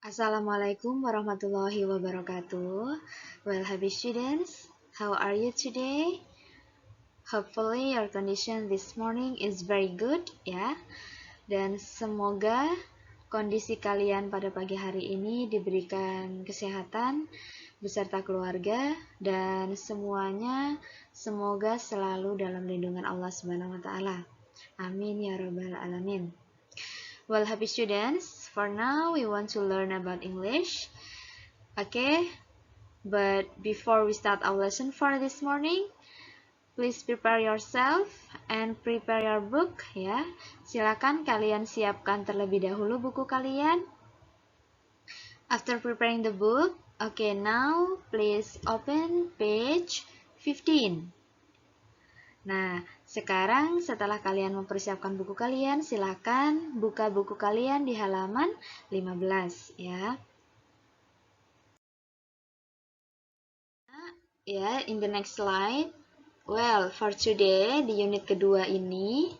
Assalamualaikum warahmatullahi wabarakatuh. Well, happy students, how are you today? Hopefully your condition this morning is very good, ya. Dan semoga kondisi kalian pada pagi hari ini diberikan kesehatan beserta keluarga dan semuanya semoga selalu dalam lindungan Allah Subhanahu wa taala. Amin ya rabbal alamin. Well, happy students, for now we want to learn about English. Okay, but before we start our lesson for this morning, please prepare yourself and prepare your book, ya. Silakan kalian siapkan terlebih dahulu buku kalian. After preparing the book, okay, now please open page 15. Nah, sekarang setelah kalian mempersiapkan buku kalian, silakan buka buku kalian di halaman 15, ya. Ya, in the next slide. Well, for today di unit kedua ini,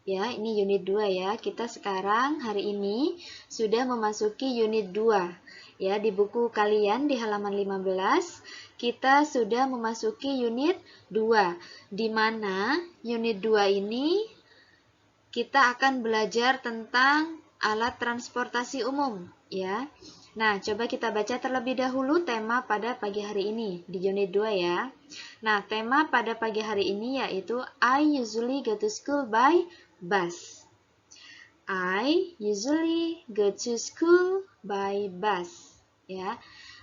ya, ini unit 2 ya. Kita sekarang hari ini sudah memasuki unit 2. Ya, di buku kalian di halaman 15 kita sudah memasuki unit 2, di mana unit 2 ini kita akan belajar tentang alat transportasi umum, ya. Nah, coba kita baca terlebih dahulu tema pada pagi hari ini di unit 2 ya. Nah, tema pada pagi hari ini yaitu I usually go to school by bus. I usually go to school by bus. Ya,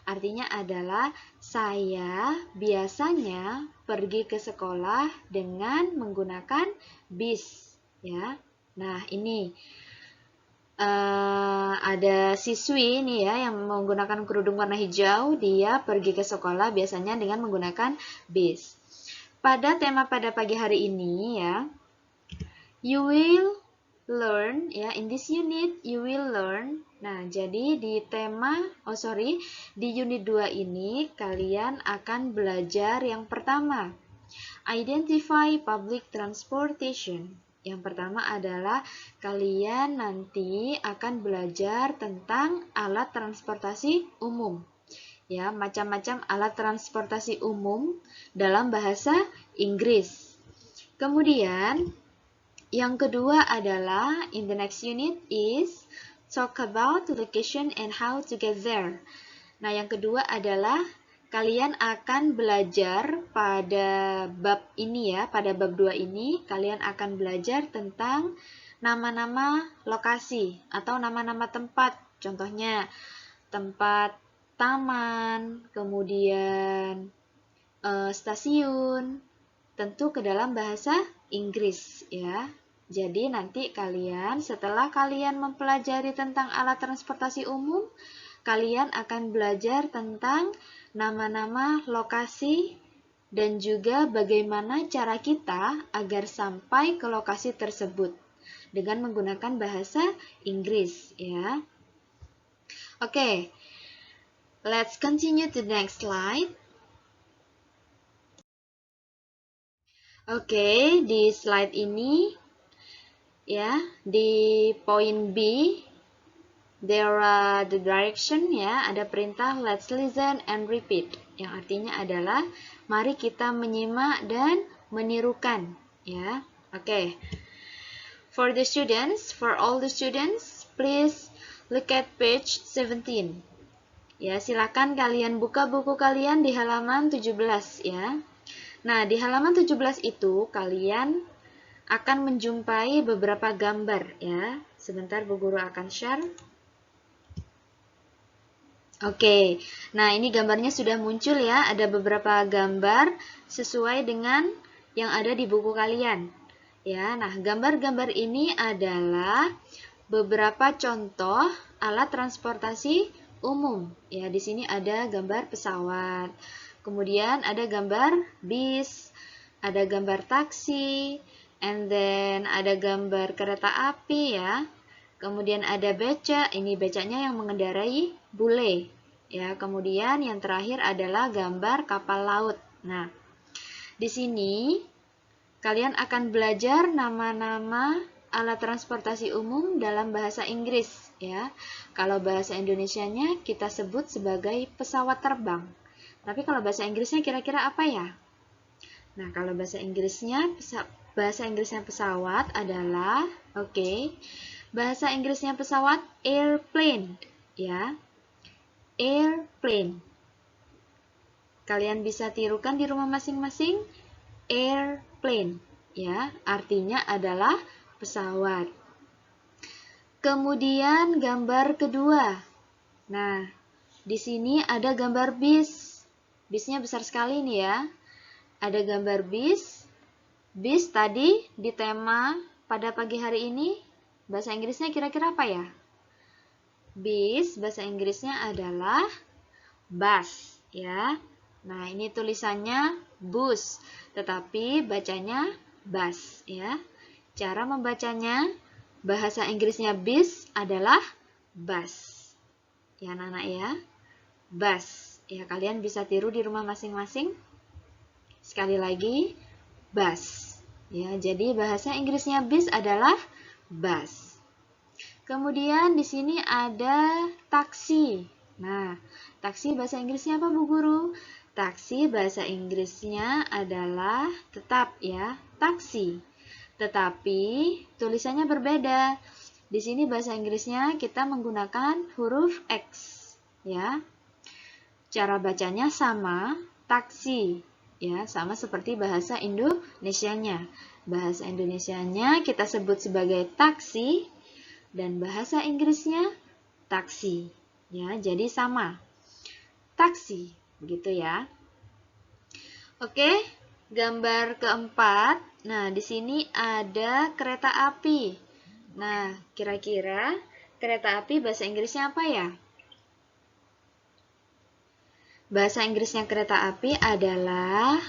artinya adalah saya biasanya pergi ke sekolah dengan menggunakan bis. Ya, nah ini ada siswi nih ya yang menggunakan kerudung warna hijau, dia pergi ke sekolah biasanya dengan menggunakan bis. Pada tema pada pagi hari ini ya, you will learn ya, in this unit you will learn. Nah, jadi di di unit 2 ini kalian akan belajar yang pertama, identify public transportation. Yang pertama adalah kalian nanti akan belajar tentang alat transportasi umum. Ya, macam-macam alat transportasi umum dalam bahasa Inggris. Kemudian, yang kedua adalah in the next unit is talk about location and how to get there. Nah, yang kedua adalah kalian akan belajar pada bab ini ya, pada bab 2 ini kalian akan belajar tentang nama-nama lokasi atau nama-nama tempat. Contohnya tempat taman, kemudian stasiun, tentu ke dalam bahasa Inggris ya. Jadi nanti kalian setelah kalian mempelajari tentang alat transportasi umum, kalian akan belajar tentang nama-nama lokasi dan juga bagaimana cara kita agar sampai ke lokasi tersebut dengan menggunakan bahasa Inggris ya. Oke, let's continue to the next slide. Oke, di slide ini ya, di poin B there are the direction ya, ada perintah let's listen and repeat, yang artinya adalah mari kita menyimak dan menirukan ya. Oke. For all the students, please look at page 17. Ya, silakan kalian buka buku kalian di halaman 17 ya. Nah, di halaman 17 itu kalian akan menjumpai beberapa gambar ya. Sebentar Bu Guru akan share. Oke, nah ini gambarnya sudah muncul ya, ada beberapa gambar sesuai dengan yang ada di buku kalian. Ya, nah gambar-gambar ini adalah beberapa contoh alat transportasi umum. Ya, di sini ada gambar pesawat, kemudian ada gambar bis, ada gambar taksi, and then ada gambar kereta api ya. Kemudian ada becak, ini becaknya yang mengendarai bule. Ya, kemudian yang terakhir adalah gambar kapal laut. Nah, di sini kalian akan belajar nama-nama alat transportasi umum dalam bahasa Inggris ya. Kalau bahasa Indonesianya kita sebut sebagai pesawat terbang. Tapi kalau bahasa Inggrisnya kira-kira apa ya? Nah, kalau bahasa Inggrisnya pesawat adalah bahasa Inggrisnya pesawat airplane ya. Airplane. Kalian bisa tirukan di rumah masing-masing. Airplane ya, artinya adalah pesawat. Kemudian gambar kedua. Nah, di sini ada gambar bis. Bisnya besar sekali nih ya. Ada gambar bis. Bis tadi di tema pada pagi hari ini bahasa Inggrisnya kira-kira apa ya? Bis bahasa Inggrisnya adalah bus ya. Nah, ini tulisannya bus, tetapi bacanya bus ya. Cara membacanya bahasa Inggrisnya bis adalah bus. Ya, anak-anak ya. Bus. Ya, kalian bisa tiru di rumah masing-masing. Sekali lagi, bus. Ya, jadi bahasa Inggrisnya bis adalah bus. Kemudian di sini ada taksi. Nah, taksi bahasa Inggrisnya apa, Bu Guru? Taksi bahasa Inggrisnya adalah tetap ya, taksi. Tetapi tulisannya berbeda. Di sini bahasa Inggrisnya kita menggunakan huruf X ya. Cara bacanya sama, taksi ya, sama seperti bahasa Indonesianya. Bahasa Indonesianya kita sebut sebagai taksi dan bahasa Inggrisnya taksi ya. Jadi sama. Taksi. Begitu ya. Oke, gambar keempat. Nah, di sini ada kereta api. Nah, kira-kira kereta api bahasa Inggrisnya apa ya? Bahasa Inggrisnya kereta api adalah,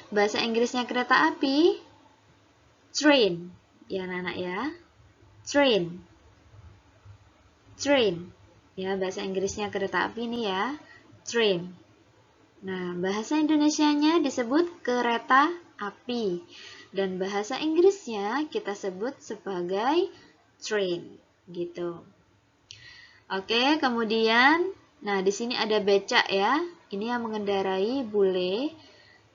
bahasa Inggrisnya kereta api, train. Ya, anak-anak ya. Train. Train. Ya, bahasa Inggrisnya kereta api ini ya. Train. Nah, bahasa Indonesianya disebut kereta api. Dan bahasa Inggrisnya kita sebut sebagai train. Gitu. Oke, kemudian, nah di sini ada becak ya. Ini yang mengendarai bule.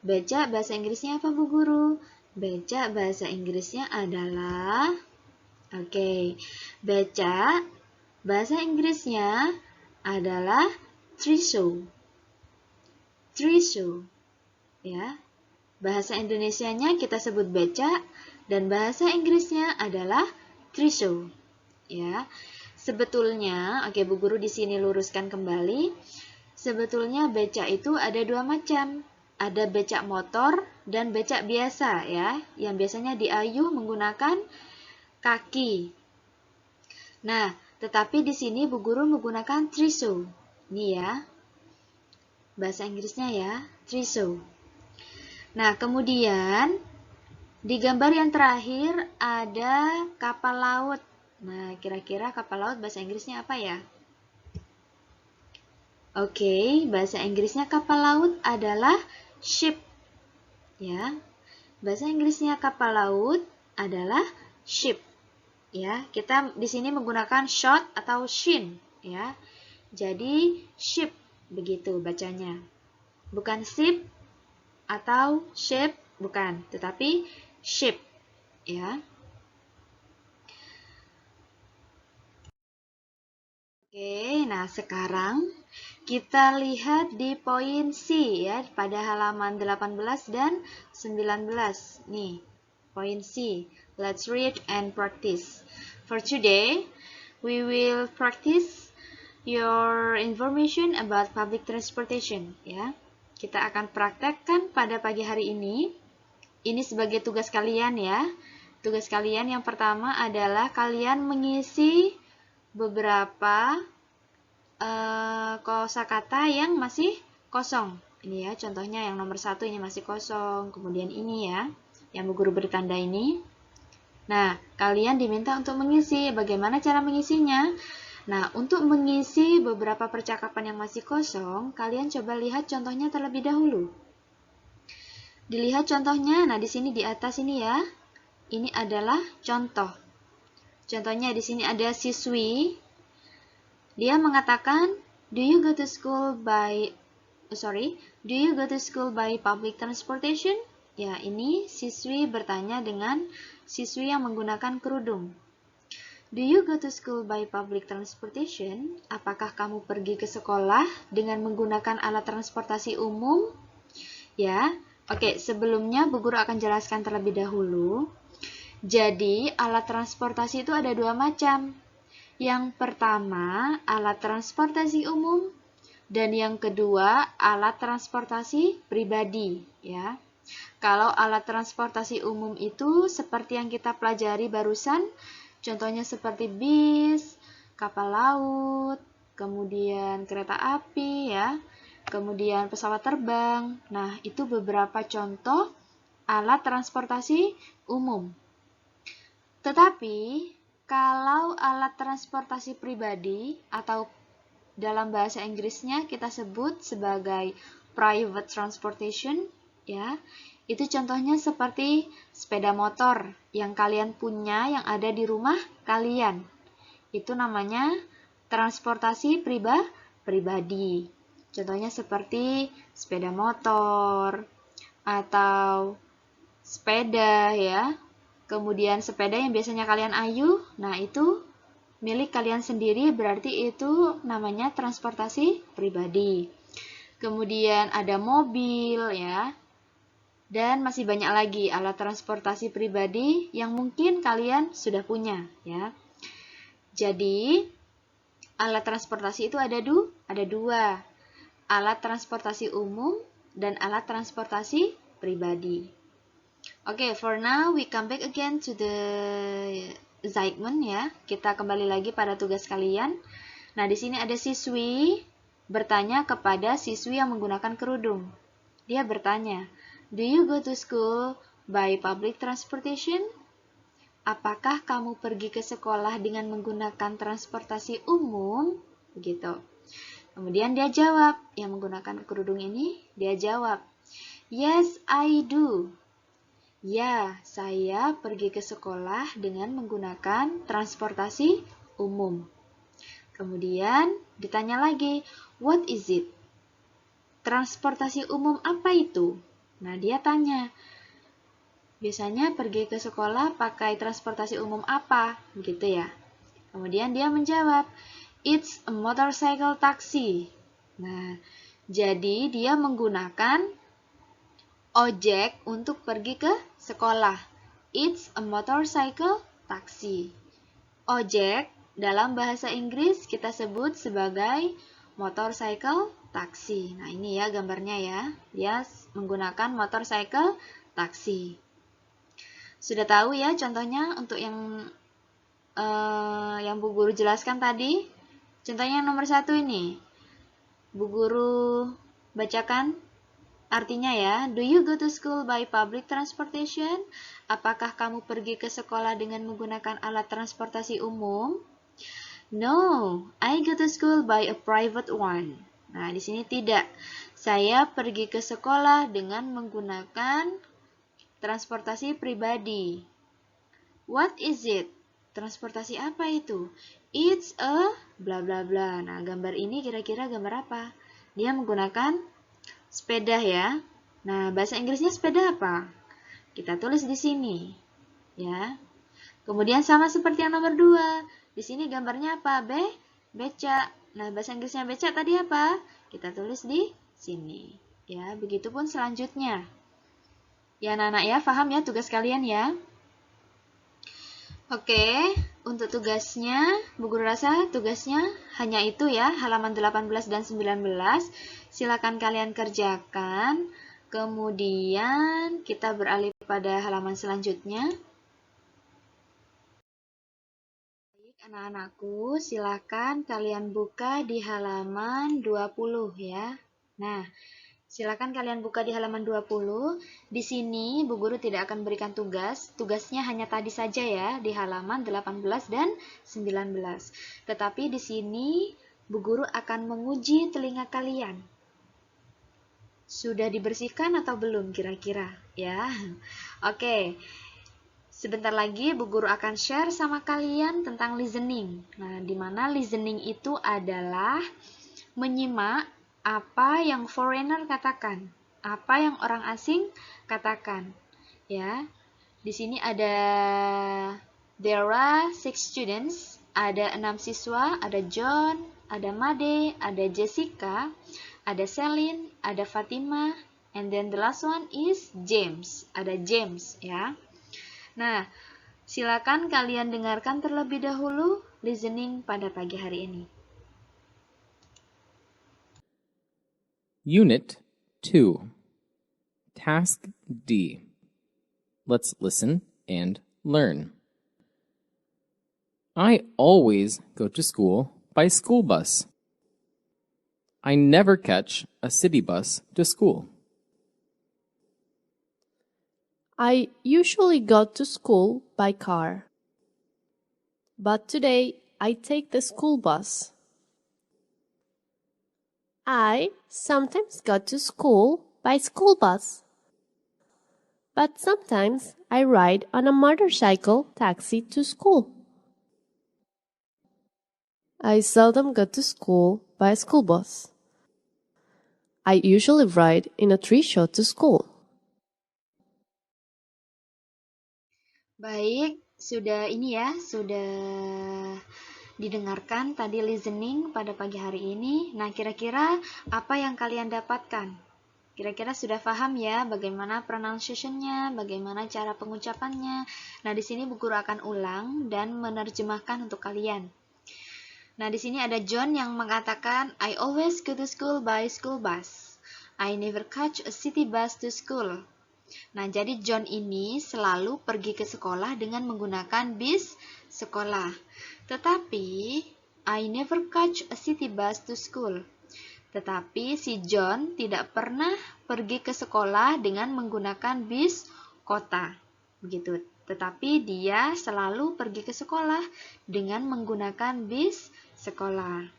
Becak bahasa Inggrisnya apa, Bu Guru? Becak bahasa Inggrisnya adalah, becak bahasa Inggrisnya adalah trishaw. Trishaw. Ya. Bahasa Indonesianya kita sebut becak dan bahasa Inggrisnya adalah trishaw. Ya. Sebetulnya, Bu Guru di sini luruskan kembali. Sebetulnya becak itu ada dua macam. Ada becak motor dan becak biasa ya, yang biasanya diayuh menggunakan kaki. Nah, tetapi di sini Bu Guru menggunakan trishaw. Ini ya. Bahasa Inggrisnya ya, trishaw. Nah, kemudian di gambar yang terakhir ada kapal laut. Nah, kira-kira kapal laut bahasa Inggrisnya apa ya? Bahasa Inggrisnya kapal laut adalah ship. Ya. Bahasa Inggrisnya kapal laut adalah ship. Ya, kita di sini menggunakan short atau shin, ya. Jadi ship begitu bacanya. Bukan ship atau ship, bukan, tetapi ship, ya. Nah sekarang kita lihat di poin C ya, pada halaman 18 dan 19. Nih, poin C. Let's read and practice. For today, we will practice your information about public transportation ya. Kita akan praktekkan pada pagi hari ini. Ini sebagai tugas kalian ya. Tugas kalian yang pertama adalah kalian mengisi beberapa kosakata yang masih kosong. Ini ya, contohnya yang nomor 1 ini masih kosong. Kemudian ini ya, yang Bu Guru beri tanda ini. Nah, kalian diminta untuk mengisi. Bagaimana cara mengisinya? Nah, untuk mengisi beberapa percakapan yang masih kosong, kalian coba lihat contohnya terlebih dahulu. Dilihat contohnya, nah di sini di atas ini ya. ini adalah contoh. Contohnya di sini ada siswi. Dia mengatakan, do you go to school by public transportation? Ya, ini siswi bertanya dengan siswi yang menggunakan kerudung. Do you go to school by public transportation? Apakah kamu pergi ke sekolah dengan menggunakan alat transportasi umum? Ya, oke, sebelumnya Bu Guru akan jelaskan terlebih dahulu. Jadi, alat transportasi itu ada dua macam. Yang pertama, alat transportasi umum, dan yang kedua, alat transportasi pribadi, ya. Kalau alat transportasi umum itu seperti yang kita pelajari barusan, contohnya seperti bis, kapal laut, kemudian kereta api, ya, kemudian pesawat terbang. Nah, itu beberapa contoh alat transportasi umum. Tetapi, kalau alat transportasi pribadi atau dalam bahasa Inggrisnya kita sebut sebagai private transportation, ya. Itu contohnya seperti sepeda motor yang kalian punya yang ada di rumah kalian. Itu namanya transportasi pribadi. Contohnya seperti sepeda motor atau sepeda, ya. Kemudian sepeda yang biasanya kalian ayuh, nah itu milik kalian sendiri, berarti itu namanya transportasi pribadi. Kemudian ada mobil, ya. Dan masih banyak lagi alat transportasi pribadi yang mungkin kalian sudah punya, ya. Jadi, alat transportasi itu ada dua. Alat transportasi umum dan alat transportasi pribadi. Oke, for now we come back again to the assignment, ya. Kita kembali lagi pada tugas kalian. Nah, di sini ada siswi bertanya kepada siswi yang menggunakan kerudung. Dia bertanya, do you go to school by public transportation? Apakah kamu pergi ke sekolah dengan menggunakan transportasi umum? Begitu. Kemudian dia jawab, yang menggunakan kerudung ini, dia jawab, yes, I do. Ya, saya pergi ke sekolah dengan menggunakan transportasi umum. Kemudian ditanya lagi, what is it? Transportasi umum apa itu? Nah, dia tanya, biasanya pergi ke sekolah pakai transportasi umum apa? Begitu ya. Kemudian dia menjawab, it's a motorcycle taxi. Nah, jadi dia menggunakan ojek untuk pergi ke sekolah. It's a motorcycle taxi. Ojek dalam bahasa Inggris kita sebut sebagai motorcycle taxi. Nah, ini ya gambarnya ya. Dia menggunakan motorcycle taxi. Sudah tahu ya contohnya untuk yang Bu Guru jelaskan tadi. Contohnya yang nomor 1 ini. Bu Guru bacakan artinya ya, do you go to school by public transportation? Apakah kamu pergi ke sekolah dengan menggunakan alat transportasi umum? No, I go to school by a private one. Nah, di sini tidak. Saya pergi ke sekolah dengan menggunakan transportasi pribadi. What is it? Transportasi apa itu? It's a bla bla bla. Nah, gambar ini kira-kira gambar apa? Dia menggunakan sepeda ya. Nah, bahasa Inggrisnya sepeda apa? Kita tulis di sini. Ya. Kemudian sama seperti yang nomor 2. Di sini gambarnya apa? Becak. Nah, bahasa Inggrisnya becak tadi apa? Kita tulis di sini. Ya, begitupun selanjutnya. Ya, anak-anak ya, paham ya tugas kalian ya? Oke, untuk tugasnya, Bu Guru rasa tugasnya hanya itu ya, halaman 18 dan 19. Silakan kalian kerjakan. Kemudian kita beralih pada halaman selanjutnya. Baik, anak-anakku, silakan kalian buka di halaman 20 ya. Nah, silakan kalian buka di halaman 20. Di sini Bu Guru tidak akan berikan tugas. Tugasnya hanya tadi saja ya, di halaman 18 dan 19. Tetapi di sini Bu Guru akan menguji telinga kalian. Sudah dibersihkan atau belum kira-kira? Ya. Oke. Sebentar lagi Bu Guru akan share sama kalian tentang listening. Nah, di mana listening itu adalah menyimak apa yang foreigner katakan, apa yang orang asing katakan. Ya, di sini ada there are 6 students, ada 6 siswa, ada John, ada Made, ada Jessica, ada Celine, ada Fatima, and then the last one is James, ada James ya. Nah, silakan kalian dengarkan terlebih dahulu listening pada pagi hari ini. Unit 2. Task D. Let's listen and learn. I always go to school by school bus. I never catch a city bus to school. I usually go to school by car. But today I take the school bus. I sometimes go to school by school bus. But sometimes I ride on a motorcycle taxi to school. I seldom go to school by school bus. I usually ride in a trishaw to school. Baik, sudah didengarkan tadi listening pada pagi hari ini. Nah, kira-kira apa yang kalian dapatkan? Kira-kira sudah paham ya bagaimana pronunciation-nya, bagaimana cara pengucapannya. Nah, di sini Bu Guru akan ulang dan menerjemahkan untuk kalian. Nah, di sini ada John yang mengatakan, I always go to school by school bus. I never catch a city bus to school. Nah, jadi John ini selalu pergi ke sekolah dengan menggunakan bis sekolah. Tetapi, I never catch a city bus to school. Tetapi si John tidak pernah pergi ke sekolah dengan menggunakan bis kota. Begitu. Tetapi dia selalu pergi ke sekolah dengan menggunakan bis sekolah.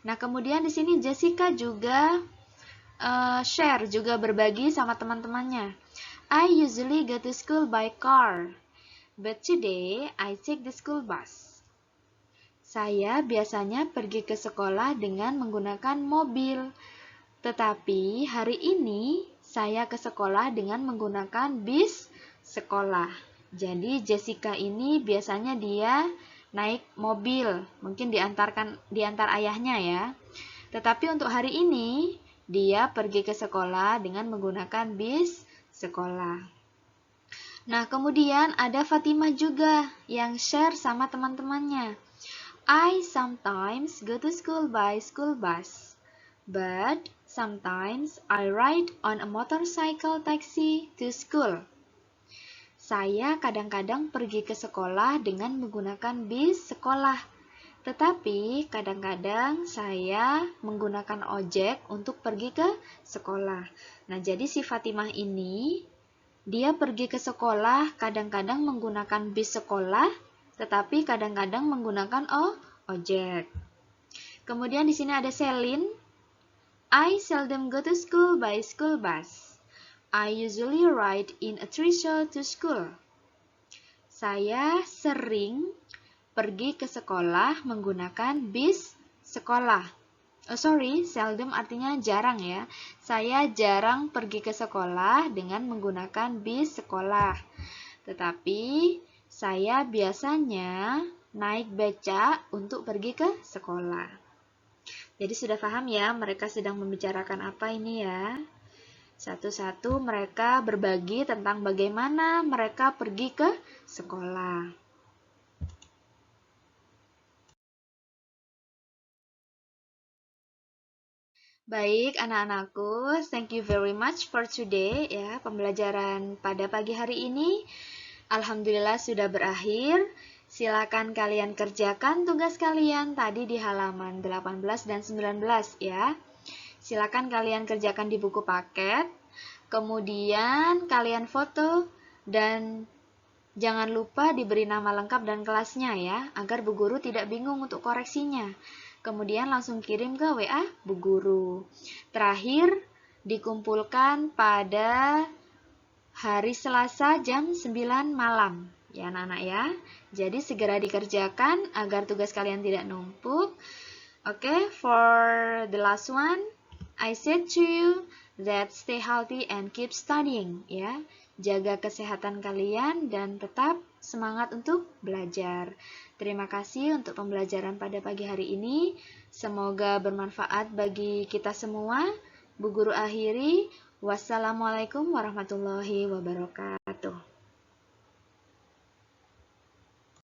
Nah, kemudian di sini Jessica juga share, juga berbagi sama teman-temannya. I usually go to school by car, but today I take the school bus. Saya biasanya pergi ke sekolah dengan menggunakan mobil, tetapi hari ini saya ke sekolah dengan menggunakan bis sekolah. Jadi Jessica ini biasanya dia naik mobil, mungkin diantar ayahnya ya. Tetapi untuk hari ini dia pergi ke sekolah dengan menggunakan bis sekolah. Nah, kemudian ada Fatimah juga yang share sama teman-temannya. I sometimes go to school by school bus, but sometimes I ride on a motorcycle taxi to school. Saya kadang-kadang pergi ke sekolah dengan menggunakan bis sekolah, tetapi kadang-kadang saya menggunakan ojek untuk pergi ke sekolah. Nah, jadi si Fatimah ini, dia pergi ke sekolah kadang-kadang menggunakan bis sekolah, tetapi kadang-kadang menggunakan ojek. Kemudian di sini ada Celine. I seldom go to school by school bus. I usually ride in a trishaw to school. Saya sering pergi ke sekolah menggunakan bis sekolah. Seldom artinya jarang ya. Saya jarang pergi ke sekolah dengan menggunakan bis sekolah. Tetapi saya biasanya naik beca untuk pergi ke sekolah. Jadi sudah paham ya mereka sedang membicarakan apa ini ya. Satu-satu mereka berbagi tentang bagaimana mereka pergi ke sekolah. Baik, anak-anakku, thank you very much for today ya. Pembelajaran pada pagi hari ini alhamdulillah sudah berakhir. Silakan kalian kerjakan tugas kalian tadi di halaman 18 dan 19 ya. Silakan kalian kerjakan di buku paket. Kemudian kalian foto dan jangan lupa diberi nama lengkap dan kelasnya ya, agar Bu Guru tidak bingung untuk koreksinya. Kemudian langsung kirim ke WA Bu Guru. Terakhir, dikumpulkan pada hari Selasa jam 9 malam. ya anak-anak ya. Jadi segera dikerjakan agar tugas kalian tidak numpuk. Oke, for the last one, I said to you that stay healthy and keep studying, ya. Jaga kesehatan kalian dan tetap semangat untuk belajar. Terima kasih untuk pembelajaran pada pagi hari ini. Semoga bermanfaat bagi kita semua. Bu Guru akhiri, wassalamualaikum warahmatullahi wabarakatuh.